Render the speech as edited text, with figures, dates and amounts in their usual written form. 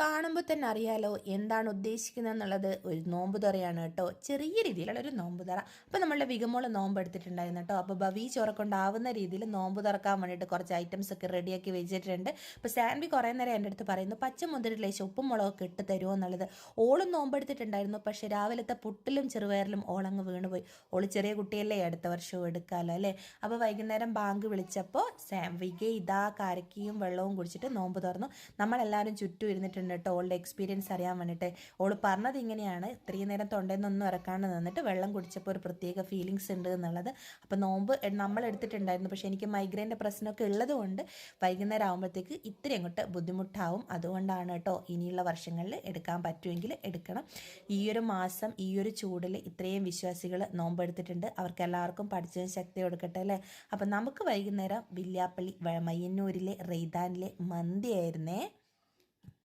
കാണുമ്പോൾ തന്നെ അറിയാലോ എന്താണ് ഉദ്ദേശിക്കുന്നത് എന്നുള്ളത്. ഒരു നോമ്പ് തുറയാണ് കേട്ടോ, ചെറിയ രീതിയിലുള്ള ഒരു നോമ്പ് തുറ. അപ്പോൾ നമ്മളുടെ വിഗമോള് നോമ്പ് എടുത്തിട്ടുണ്ടായിരുന്നു കേട്ടോ. അപ്പോൾ ഭവി ചോറ കൊണ്ടാവുന്ന രീതിയിൽ നോമ്പ് തുറക്കാൻ വേണ്ടിയിട്ട് കുറച്ച് ഐറ്റംസ് ഒക്കെ റെഡിയാക്കി വെച്ചിട്ടുണ്ട്. അപ്പോൾ സാൻവി കുറേ നേരം എൻ്റെ അടുത്ത് പറയുന്നു പച്ചമുന്തിരി ലേശം ഉപ്പും മുളകൊക്കെ ഇട്ട് തരുമോ എന്നുള്ളത്. ഓളും നോമ്പ് എടുത്തിട്ടുണ്ടായിരുന്നു, പക്ഷേ രാവിലത്തെ പുട്ടിലും ചെറുപയറിലും ഓളങ്ങ് വീണുപോയി. ഓള് ചെറിയ കുട്ടിയല്ലേ, അടുത്ത വർഷവും എടുക്കാമല്ലോ അല്ലേ. അപ്പോൾ വൈകുന്നേരം ബാങ്ക് വിളിച്ചപ്പോൾ സാൻവിക്ക് ഇതാ കരക്കിയും വെള്ളവും കുടിച്ചിട്ട് നോമ്പ് തുറന്നു. നമ്മളെല്ലാവരും ചുറ്റും ഇരുന്നിട്ടുണ്ട് കേട്ടോ, ഓളുടെ എക്സ്പീരിയൻസ് അറിയാൻ വേണ്ടിയിട്ട്. ഓൾ പറഞ്ഞത് ഇങ്ങനെയാണ്, ഇത്രയും നേരം തൊണ്ടയിൽ ഇറക്കാണ്ട് നിന്നിട്ട് വെള്ളം കുടിച്ചപ്പോൾ ഒരു പ്രത്യേക ഫീലിങ്സ് ഉണ്ട് എന്നുള്ളത്. അപ്പോൾ നോമ്പ് നമ്മൾ എടുത്തിട്ടുണ്ടായിരുന്നു, പക്ഷേ എനിക്ക് മൈഗ്രെയിൻ്റെ പ്രശ്നമൊക്കെ ഉള്ളത് കൊണ്ട് വൈകുന്നേരം ആകുമ്പോഴത്തേക്ക് ഇത്തിരി അങ്ങോട്ട് ബുദ്ധിമുട്ടാവും. അതുകൊണ്ടാണ് കേട്ടോ, ഇനിയുള്ള വർഷങ്ങളിൽ എടുക്കാൻ പറ്റുമെങ്കിൽ എടുക്കണം. ഈ ഒരു മാസം ഈ ഒരു ചൂടിൽ ഇത്രയും വിശ്വാസികൾ നോമ്പ് എടുത്തിട്ടുണ്ട്. അവർക്ക് എല്ലാവർക്കും പഠിച്ചതിന് ശക്തി കൊടുക്കട്ടെ അല്ലേ. അപ്പം നമുക്ക് വൈകുന്നേരം വില്യാപ്പള്ളി മയ്യന്നൂരിലെ റെയ്താനിലെ മന്തി ആയിരുന്നേ.